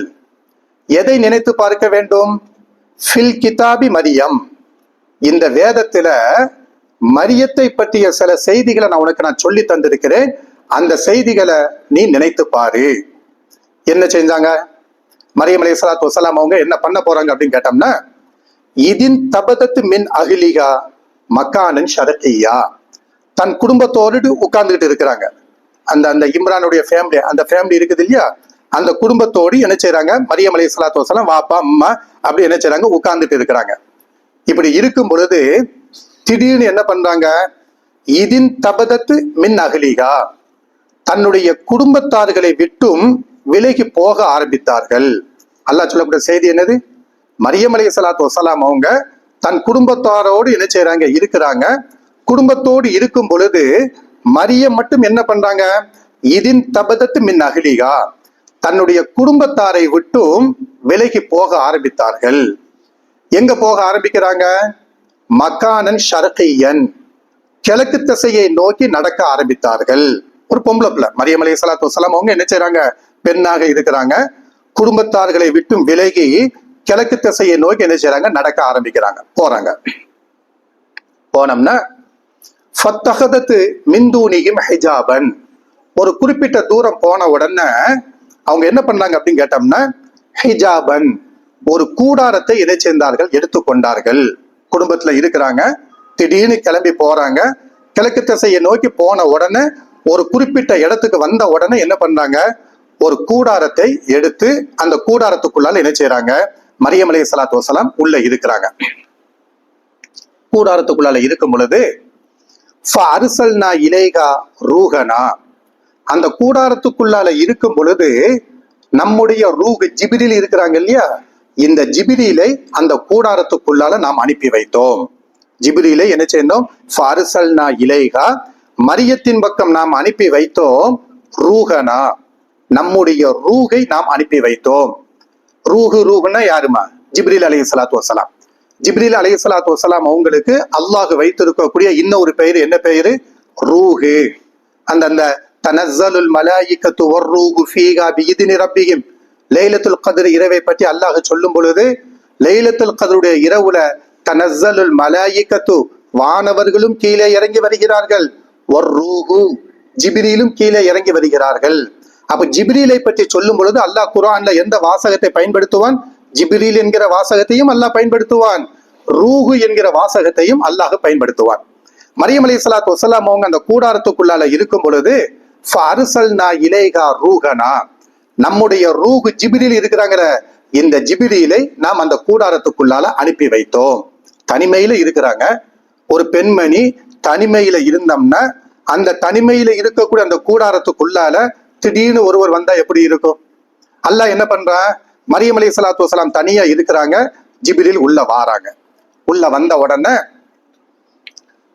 எதை நினைத்து பார்க்க வேண்டும்? ஃபில் கிதாபி மரியம், இந்த வேதத்துல மரியத்தை பற்றிய சில செய்திகளை நான் சொல்லி தந்திருக்கிறேன். அந்த செய்திகளை நீ நினைத்து பாரு. என்ன செஞ்சாங்க மரியம் அலைஹிஸ்ஸலாத்து வஸலாம் அவங்க என்ன பண்ண போறாங்க அப்படின்னு கேட்டோம்னா, இதின் தபதத்து மின் அஹ்லிஹா மக்கானன் ஷரகியா, தன் குடும்பத்தோடு உட்கார்ந்துகிட்டு இருக்கிறாங்க. அந்த இம்ரானுடைய ஃபேமிலி, அந்த ஃபேமிலி இருக்குது இல்லையா, அந்த குடும்பத்தோடு என்ன செய்யறாங்க, மரியம் அலைஹிஸ்ஸலாத்து வஸலாம் வாப்பா அம்மா அப்படி என்ன செய்யறாங்க, உட்கார்ந்துட்டு இருக்கிறாங்க. இப்படி இருக்கும் பொழுது திடீர்னு என்ன பண்றாங்க, இதின் தபதத்து மின் அஹ்லிஹா, தன்னுடைய குடும்பத்தார்களை விட்டும் விலகி போக ஆரம்பித்தார்கள். அல்லாஹ் சொல்லக்கூடிய செய்தி என்னது, மரியம் அலைஹிஸ்ஸலாத்து வஸலாம் அவங்க தன் குடும்பத்தாரோடு என்ன செய்யறாங்க, இருக்கிறாங்க. குடும்பத்தோடு இருக்கும் பொழுது மரியம் மட்டும் என்ன பண்றாங்க, இதின் தபதத்து மின் அஹ்லிஹா, தன்னுடைய குடும்பத்தாரை விட்டும் விலகி போக ஆரம்பித்தார்கள். எங்க போக ஆரம்பிக்கிறாங்க, மக்கானன் ஷர்கியன், கிழக்கு திசையை நோக்கி நடக்க ஆரம்பித்தார்கள். ஒரு பொம்பளை பிள்ளை மரியம் அலைஹிஸ்ஸலாத்து வஸலாம் அவங்க என்ன செய்யறாங்க, பெண்ணாக இருக்கிறாங்க. குடும்பத்தார்களை விட்டும் விலகி கிழக்கு திசையை நோக்கி என்ன செய்யறாங்க, நடக்க ஆரம்பிக்கிறாங்க, போறாங்க. போனோம்னா ஃபத்தஹதத்து மின் தூனிஹிம் ஹிஜாபன், ஒரு குறிப்பிட்ட தூரம் போன உடனே அவங்க என்ன பண்ணாங்க அப்படின்னு கேட்டோம்னா, ஹிஜாபன், ஒரு கூடாரத்தை இதை சேர்ந்தார்கள், எடுத்துக்கொண்டார்கள். குடும்பத்துல இருக்கிறாங்க, திடீர்னு கிளம்பி போறாங்க. கிழக்கு திசையை நோக்கி போன உடனே ஒரு குறிப்பிட்ட இடத்துக்கு வந்த உடனே என்ன பண்றாங்க, ஒரு கூடாரத்தை எடுத்து அந்த கூடாரத்துக்குள்ளால என்ன செய்யறாங்க, மரியம் அலைஹிஸ்ஸலாத்து வஸலாம் உள்ள இருக்கிறாங்க. கூடாரத்துக்குள்ளால இருக்கும் பொழுது ஃபஅர்ஸல்னா இலைஹா ரூஹனா, அந்த கூடாரத்துக்குள்ளால இருக்கும் பொழுது நம்முடைய ரூஹ் ஜிப்ரீல் இருக்கிறாங்க இல்லையா, இந்த ஜிப்ரீலை அந்த கூடாரத்துக்குள்ளால நாம் அனுப்பி வைத்தோம். ஜிப்ரீலை என்ன செய்தோம், ஃபஅர்ஸல்னா இலைஹா, மரியத்தின் பக்கம் நாம் அனுப்பி வைத்தோம். ரூஹனா, நம்முடைய ரூஹை நாம் அனுப்பி வைத்தோம். ரூஹுன்னா யாருமா, ஜிப்ரீல் அலைஹிஸ்ஸலாத்து வஸலாம். ஜிப்ரீல் அலைஹிஸ்ஸலாத்து வஸலாம் அவங்களுக்கு அல்லாஹ் வைத்திருக்கக்கூடிய இன்னொரு பெயர், என்ன பெயரு, ரூஹு. அந்த தனஸ்ஸலுல் மலாயிகத்து வர்ரூஹு ஃபீஹா பிஇذن ரப்பிஹிம், லைலத்துல் கத்ர் இரவை பற்றி அல்லாஹ் சொல்லும் பொழுது, லைலத்துல் கத்ருடைய இரவுல தனஸ்ஸலுல் மலாயிகத்து, வானவர்களும் கீழே இறங்கி வருகிறார்கள், வர்ரூஹு, ஜிப்ரீலும் கீழே இறங்கி வருகிறார்கள். அப்ப ஜிப்ரீலை பற்றி சொல்லும் பொழுது அல்லாஹ் குர்ஆன்ல எந்த வாசகத்தை பயன்படுத்துவான், ஜிப்ரீல் என்கிற வாசகத்தையும் அல்லாஹ் பயன்படுத்துவான், ரூஹு என்கிற வாசகத்தையும் அல்லாஹ் பயன்படுத்துவான். மரியம் அலைஹிஸ்ஸலாத்து வஸலாம் அவங்க அந்த கூடாரத்துக்குள்ளால இருக்கும் பொழுது ஃபஅர்ஸல்னா இலைஹா ரூஹனா, நம்முடைய ரூஹ் ஜிப்ரீல் இருக்கிறாங்கிற இந்த ஜிப்ரீலை நாம் அந்த கூடாரத்துக்குள்ளால அனுப்பி வைத்தோம். தனிமையில இருக்கிறாங்க. ஒரு பெண்மணி தனிமையில இருந்தோம்னா அந்த தனிமையில இருக்கக்கூடிய அந்த கூடாரத்துக்குள்ளால திடீர்னு ஒருவர் வந்தா எப்படி இருக்கும்? அல்லாஹ் என்ன பண்றான், மரியம் அலைஹிஸ்ஸலாத்து வஸலாம் தனியா இருக்கிறாங்க, ஜிப்ரீல் உள்ள வாராங்க. உள்ள வந்த உடனே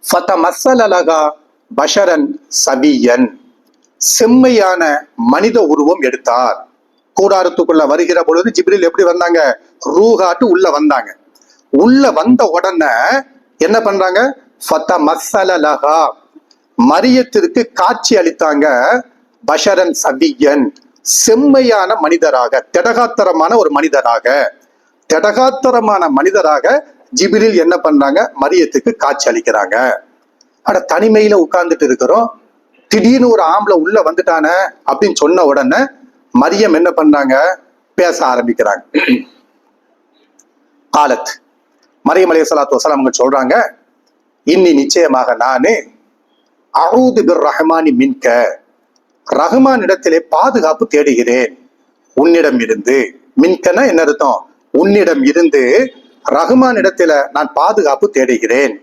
ஃபதமஸ்ஸல லஹா பஷரன் சபியன், செம்மையான மனித உருவம் எடுத்தார். கூடாரத்துக்குள்ள வருகிற பொழுது ஜிப்ரீல் எப்படி வந்தாங்க, ரூஹாட்டு உள்ள வந்தாங்க. உள்ள வந்த உடனே என்ன பண்றாங்க, ஃபதமஸ்ஸல லஹா, மரியத்திற்கு காட்சி அளித்தாங்க. பஷரன் சபியன், செம்மையான மனிதராக, திடகாத்திரமான ஒரு மனிதராக, திடகாத்திரமான மனிதராக ஜிப்ரீல் என்ன பண்றாங்க, மரியத்துக்கு காட்சி அளிக்கிறாங்க. அட தனிமையில உட்கார்ந்துட்டு இருக்கிறோம், திடீர்னு ஒரு ஆம்பளை உள்ள வந்துட்டானே அப்படின்னு சொன்ன உடனே மரியம் என்ன பண்றாங்க, பேச ஆரம்பிக்கிறாங்க. காலத் மரியம் அலைஹிஸ்ஸலாத்து வஸலாம் அவங்க சொல்றாங்க, இன்னி நிச்சயமாக நானு அஊது பிர் ரஹ்மானி மின்க, ரஹ்மான் இடத்திலே பாதுகாப்பு தேடுகிறேன் உன்னிடம் இருந்து. மின்கனா என்ன அர்த்தம், உன்னிடம் இருந்து ரஹ்மான் இடத்துல நான் பாதுகாப்பு தேடுகிறேன்.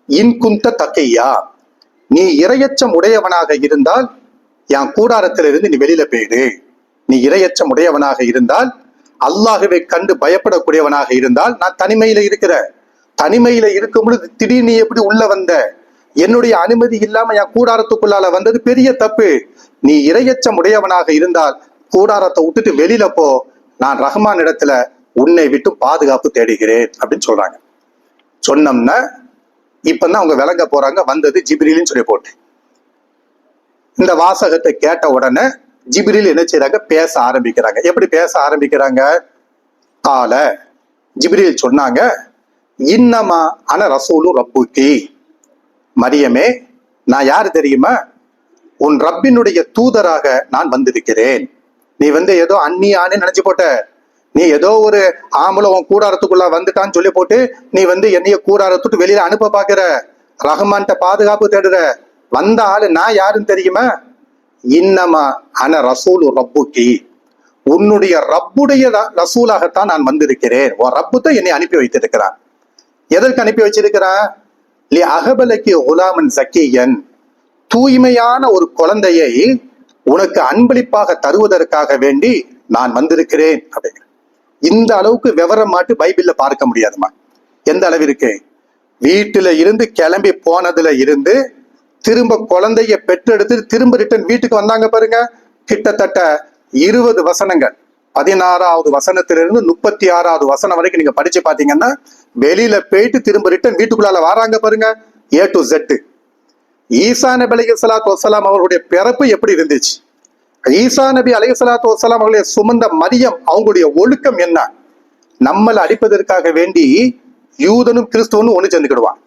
இன் குந்த தக்கையா, நீ இரையச்சம் உடையவனாக இருந்தால் என் கூடாரத்திலிருந்து நீ வெளியில போயிடு. நீ இரையச்சம் உடையவனாக இருந்தால், அல்லாஹ்வை கண்டு பயப்படக்கூடியவனாக இருந்தால், நான் தனிமையில இருக்கிற, தனிமையில இருக்கும் பொழுது திடீர்னு நீ எப்படி உள்ள வந்த, என்னுடைய அனுமதி இல்லாம என் கூடாரத்துக்குள்ளால வந்தது பெரிய தப்பு. நீ இரையச்சம் உடையவனாக இருந்தால் கூடாரத்தை விட்டுட்டு வெளியில போ, நான் ரஹ்மான் இடத்துல உன்னை விட்டு பாதுகாப்பு தேடுகிறேன் அப்படின்னு சொல்றாங்க. சொன்னோம்னா இப்பதான் அவங்க விளங்க போறாங்க, வந்தது ஜிப்ரீல்னு சொல்லி போட்டு. இந்த வாசகத்தை கேட்ட உடனே ஜிப்ரீல் என்ன செய்யறாங்க, பேச ஆரம்பிக்கிறாங்க. எப்படி பேச ஆரம்பிக்கிறாங்க, கால ஜிப்ரீல் சொன்னாங்க, இன்னமா அன ரசூலு ரப்புக்கி, மரியமே நான் யாரு தெரியுமா, உன் ரப்பினுடைய தூதராக நான் வந்திருக்கிறேன். நீ ஏதோ அந்நியான்னு நினைச்சு போட்ட, நீ ஏதோ ஒரு ஆம்பளை உன் கூடாரத்துக்குள்ள வந்துட்டான்னு சொல்லி போட்டு நீ என்னைய கூடாரத்துட்டு வெளியில அனுப்ப பாக்குற, ரஹ்மான்ட்ட பாதுகாப்பு தேடுற. வந்த ஆளு நான் யாருன்னு தெரியுமா, இன்னமா அன ரசூலு ரப்புக்கி, உன்னுடைய ரப்புடைய ரசூலாகத்தான் நான் வந்திருக்கிறேன். உன் ரப்பு தான் என்னை அனுப்பி வைத்திருக்கிறான். எதற்கு அனுப்பி வச்சிருக்கிறான், லி அகபலக்கி குலாமன் சக்கியன், தூய்மையான ஒரு குழந்தையை உனக்கு அன்பளிப்பாக தருவதற்காக வேண்டி நான் வந்திருக்கிறேன் அப்படிங்கிற. இந்த அளவுக்கு விவரம் மாட்டு பைபிள்ல பார்க்க முடியாதுமா. எந்த அளவிற்கு, வீட்டுல இருந்து கிளம்பி போனதுல இருந்து திரும்ப குழந்தைய பெற்றெடுத்து திரும்ப ரிட்டர்ன் வீட்டுக்கு வந்தாங்க பாருங்க, கிட்டத்தட்ட 20 வசனங்கள், 16வது வசனத்திலிருந்து 36வது வசனம் வரைக்கும் நீங்க படிச்சு பாத்தீங்கன்னா, வெளியில போயிட்டு திரும்ப ரிட்டர்ன் வீட்டுக்குள்ளால வராங்க பாருங்க, A to Z. ஈசா நபி அலைஹிஸ்ஸலாத்து வஸ்ஸலாம் அவர்களுடைய பிறப்பு எப்படி இருந்துச்சு, ஈசா நபி அலைஹிஸ்ஸலாத்து வஸ்ஸலாம் அவர்களை சுமந்த மரியம் அவங்களுடைய ஒழுக்கம் என்ன, நம்மளை அடிப்பதற்காக வேண்டி யூதனும் கிறிஸ்துவனும் ஒண்ணு சேர்ந்துக்கிடுவான்.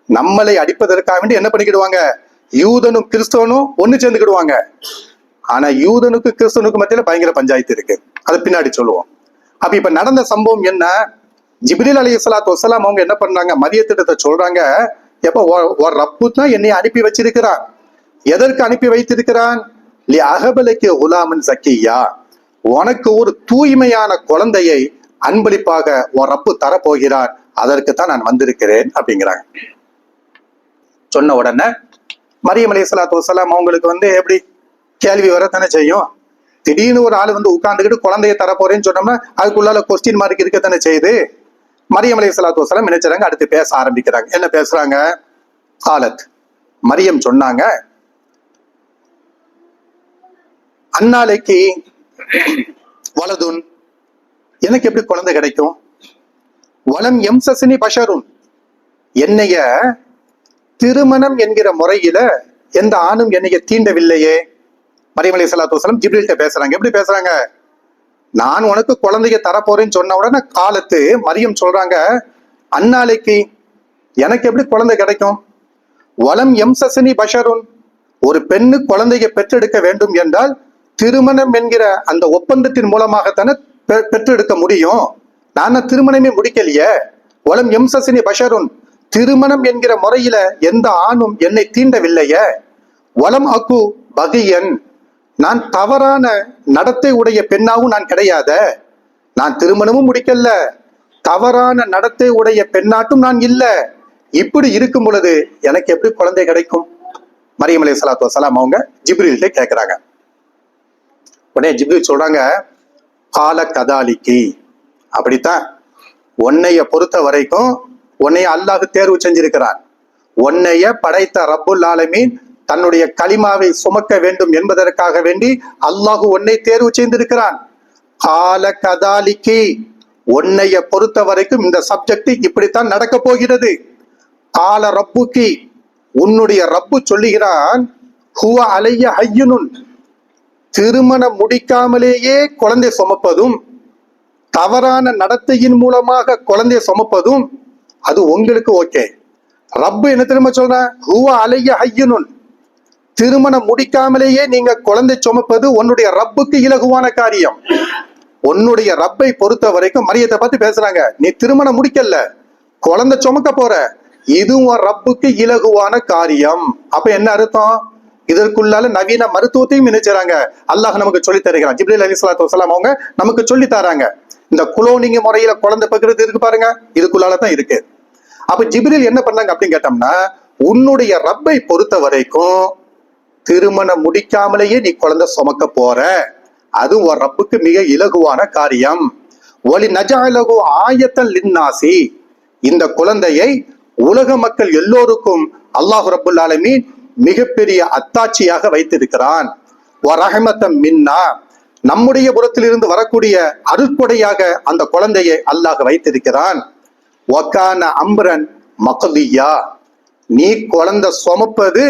நம்மளை அடிப்பதற்காக வேண்டி என்ன பண்ணிக்கிடுவாங்க, யூதனும் கிறிஸ்துவனும் ஒண்ணு சேர்ந்துக்கிடுவாங்க. ஆனா யூதனுக்கு கிறிஸ்துவனுக்கு மத்தியில பயங்கர பஞ்சாயத்து இருக்கு, அது பின்னாடி சொல்லுவோம். அப்ப இப்ப நடந்த சம்பவம் என்ன, ஜிப்ரீல் அலைஹிஸ்ஸலாத்து வஸ்ஸலாம் அவங்க என்ன பண்றாங்க, மரியத்திட்ட சொல்றாங்க, எப்ப ஒரு ரப்பு தான் என்னை அனுப்பி வச்சிருக்கிறான். எதற்கு அனுப்பி வைத்திருக்கிறான், லி அகபலக்கி குலாமன் சக்கியா, உனக்கு ஒரு தூய்மையான குழந்தையை அன்பளிப்பாக ஒரு ரப்பு தரப்போகிறார், அதற்கு தான் நான் வந்திருக்கிறேன் அப்படிங்கிறாங்க. சொன்ன உடனே மரியம் அலைஹிஸ்ஸலாத்து வஸ்ஸலாம் அவங்களுக்கு எப்படி கேள்வி வரத்தானே செய்யும். திடீர்னு ஒரு ஆள் உட்கார்ந்துக்கிட்டு குழந்தைய தரப்போறேன்னு சொன்னோம்னா அதுக்குள்ளால கொஸ்டின் மார்க் இருக்கத்தானே செய்யுது. மரியம் அலைஹிஸ்ஸலாத்து வஸ்ஸலாம் நினைச்சாங்க, அடுத்து பேச ஆரம்பிக்கிறாங்க. என்ன பேசுறாங்க, காலத் மரியம் சொன்னாங்க, அந்நாளைக்கு வலதுன், எனக்கு எப்படி குழந்தை கிடைக்கும், வலம் எம்சசினி பஷருன், என்னைய திருமணம் என்கிற முறையில எந்த ஆணும் என்னைய தீண்டவில்லையே. மரியம் அலைஹிஸ்ஸலாத்து வஸ்ஸலாம் ஜிப்ரீல்ட்ட பேசுறாங்க. எப்படி பேசுறாங்க, நான் உனக்கு குழந்தைய தரப்போறேன்னு சொன்ன உடனே காலத்து மரியம் சொல்றாங்க, அந்நாளைக்கு எனக்கு எப்படி குழந்தை கிடைக்கும், வலம் எம்சசினி பஷருன், ஒரு பெண்ணு குழந்தைய பெற்றெடுக்க வேண்டும் என்றால் திருமணம் என்கிற அந்த ஒப்பந்தத்தின் மூலமாகத்தானே பெற்றெடுக்க முடியும். நான் திருமணமே முடிக்கலையே. வலம் எம்சசினி பஷருன், திருமணம் என்கிற முறையில எந்த ஆணும் என்னை தீண்டவில்லையே. வலம் அக்கு பகியன், நான் தவறான நடத்தை உடைய பெண்ணாவும் நான் கிடையாத, நான் திருமணமும் முடிக்கல, தவறான நடத்தை உடைய பெண்ணாட்டும் நான் இல்ல. இப்படி இருக்கும் பொழுது எனக்கு எப்படி குழந்தை கிடைக்கும். மரியம் அலைஹிஸ்ஸலாத்து வஸ்ஸலாம் அவங்க ஜிப்ரீல்கிட்ட கேட்கிறாங்க. உடனே ஜிப்ரீல் சொல்றாங்க, கால கதாலிக்கு, அப்படித்தான் உன்னைய பொறுத்த வரைக்கும் உன்னைய அல்லாஹ் தேர்வு செஞ்சிருக்கிறான். உன்னைய படைத்த ரப்புல் ஆலமீன் தன்னுடைய கலிமாவை சுமக்க வேண்டும் என்பதற்காக வேண்டி அல்லாஹ் உன்னை தேர்வு செய்திருக்கிறான். கால கதாலிக்கு, உன்னைய பொறுத்த வரைக்கும் இந்த சப்ஜெக்ட் இப்படித்தான் நடக்க போகிறது. கால ரப்புக்கி, உன்னுடைய ரப்பு சொல்லுகிறான், ஹுவ அலைய ஹய்யுனுன், திருமணம் முடிக்காமலேயே குழந்தை சுமப்பதும் தவறான நடத்தையின் மூலமாக குழந்தைய சுமப்பதும் அது உங்களுக்கு ஓகே. ரப்பு என்ன திரும்ப சொல்ற, ஹுவ அலைய ஹய்யுனுன், திருமணம் முடிக்காமலேயே நீங்க குழந்தை சுமப்பது உன்னுடைய ரப்புக்கு இலகுவான காரியம். உன்னுடைய ரப்பை பொறுத்த வரைக்கும் மரியத்தை பார்த்து பேசுறாங்க, நீ திருமணம் முடிக்கல, குழந்தை சுமக்க போற, இதுவும் ரப்புக்கு இலகுவான காரியம். அப்ப என்ன அர்த்தம்? இதற்குள்ளால நவீன மருத்துவத்தையும் நினைச்சாங்க அல்லாஹ் நமக்கு சொல்லி தருகிறான். ஜிப்ரீல் அலைஹிஸ்ஸலாத்து வஸலாம் அவங்க நமக்கு சொல்லி தராங்க. இந்த குளோனிங் முறையில குழந்தை பக்கிறது இருக்கு பாருங்க, இதுக்குள்ளாலதான் இருக்கு. அப்ப ஜிப்ரீல் என்ன பண்ணாங்க அப்படின்னு கேட்டோம்னா, உன்னுடைய ரப்பை பொறுத்த வரைக்கும் திருமணம் முடிக்காமலேயே நீ குழந்தை சுமக்க போற, அது ஒரு ரப்புக்கு மிக இலகுவான காரியம். ஒலி நஜஅலஹு ஆயத்தன் லின்னாசி, இந்த குழந்தையை உலக மக்கள் எல்லோருக்கும் அல்லாஹ் ரப்புல் ஆலமீன் மிகப்பெரிய அத்தாட்சியாக வைத்திருக்கிறான். வரஹமத்தம் மின்னா, நம்முடைய புறத்திலிருந்து வரக்கூடிய அருட்கொடையாக அந்த குழந்தையை அல்லாஹ் வைத்திருக்கிறான். வகான அம்ரன் மக்தியா, நீ குழந்தை சுமப்பது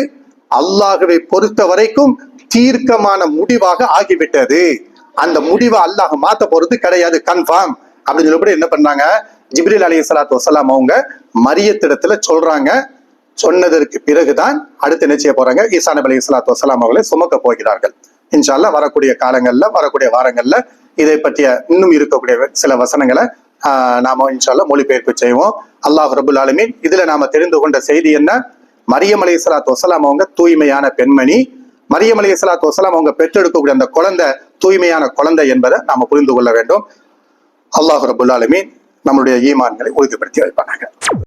அல்லாஹ்வை பொறுத்த வரைக்கும் தீர்க்கமான முடிவாக ஆகிவிட்டது. அந்த முடிவை அல்லாஹ் மாத்த போறது கிடையாது, கன்ஃபார்ம் அப்படின்னு சொல்லி என்ன பண்ணாங்க, ஜிப்ரீல் அலைஹிஸ்ஸலாத்து வஸலாம் அவங்க மரியத்திடத்துல சொல்றாங்க. சொன்னதற்கு பிறகுதான் அடுத்து என்ன செய்ய போறாங்க, ஈசா நபி அலைஹிஸ்ஸலாத்து வஸலாம் அவர்களை சுமக்க போகிறார்கள். இன்ஷா அல்லாஹ் வரக்கூடிய காலங்கள்ல, வரக்கூடிய வாரங்கள்ல இதை பற்றிய இன்னும் இருக்கக்கூடிய சில வசனங்களை நாம இன்ஷா அல்லாஹ் மொழிபெயர்ப்பு செய்வோம். அல்லாஹ் ரப்புல் ஆலமீன் இதுல நாம தெரிந்து கொண்ட செய்தி என்ன, மரியம் அலைஹிஸ்ஸலாத்து வஸலாம் அவங்க தூய்மையான பெண்மணி, மரியம் அலைஹிஸ்ஸலாத்து வஸலாம் அவங்க பெற்றெடுக்கக்கூடிய அந்த குழந்தை தூய்மையான குழந்தை என்பதை நாம புரிந்து கொள்ள வேண்டும். அல்லாஹ் ரப்புல் ஆலமீன் நம்முடைய ஈமான்களை உறுதிப்படுத்தி வைப்பாங்க.